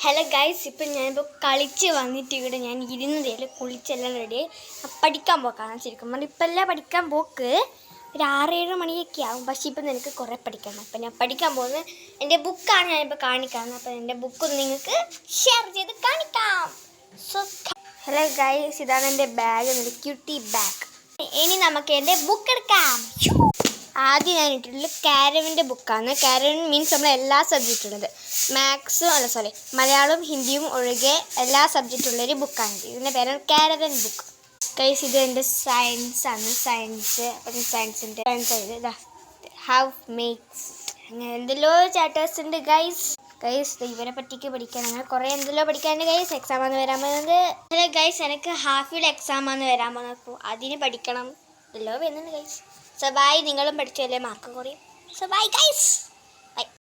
Hello guys, ഇപ്പം ഞാനിപ്പോൾ കളിച്ച് വന്നിട്ട് ഇവിടെ ഞാൻ ഇരുന്നതേൽ കുളിച്ചെല്ലാം റെഡി പഠിക്കാൻ പോക്കാണ്. ശരിക്കും പറഞ്ഞാൽ ഇപ്പം എല്ലാം പഠിക്കാൻ പോക്ക് ഒരു 6-7 മണിയൊക്കെ ആവും. പക്ഷേ ഇപ്പം എനിക്ക് കുറേ പഠിക്കണം. അപ്പം ഞാൻ പഠിക്കാൻ പോകുന്നത് എൻ്റെ ബുക്കാണ് ഞാനിപ്പോൾ കാണിക്കുന്നത്. അപ്പം എൻ്റെ ബുക്കൊന്ന് നിങ്ങൾക്ക് ഷെയർ ചെയ്ത് കാണിക്കാം. സോ ഹലോ ഗൈസ്, ഇതാണ് എൻ്റെ ബാഗ്, എൻ്റെ ക്യൂട്ടി ബാഗ്. ഇനി നമുക്ക് എൻ്റെ ബുക്ക് എടുക്കാം. ആദ്യം ഞാൻ ഇട്ടിട്ടുള്ളത് കാരവിൻ്റെ ബുക്കാണ്. കാരവൻ മീൻസ് നമ്മൾ എല്ലാ സബ്ജക്റ്റും ഉള്ളത്, മാത്സും മലയാളവും ഹിന്ദിയും ഒഴികെ എല്ലാ സബ്ജക്റ്റും ഉള്ളൊരു ബുക്കാണ്. ഇതിൻ്റെ പേരാണ് കാരവൻ ബുക്ക്. ഗൈസ്, ഇത് എൻ്റെ സയൻസാണ്. അപ്പം സയൻസിൻ്റെ ഇതാ ഹൗ മേക്സ് അങ്ങനെ എന്തെല്ലോ ചാപ്റ്റേഴ്സ് ഉണ്ട് ഗൈസ് ഇവരെ പറ്റിക്ക് പഠിക്കാൻ അങ്ങനെ കുറേ എന്തെല്ലോ പഠിക്കാനുണ്ട് ഗൈസ്. എക്സാമാണ് വരാൻ പോകുന്നത്. അല്ല ഗൈസ്, എനിക്ക് ഹാഫ് ഇയർ എക്സാമാണ് വരാൻ പോകുന്നത്. അപ്പോൾ അതിന് പഠിക്കണം എല്ലോ വരുന്നുണ്ട് ഗൈസ്. So bye. നിങ്ങളും പഠിച്ചല്ലേ മാർക്ക് കുറയും. So bye guys.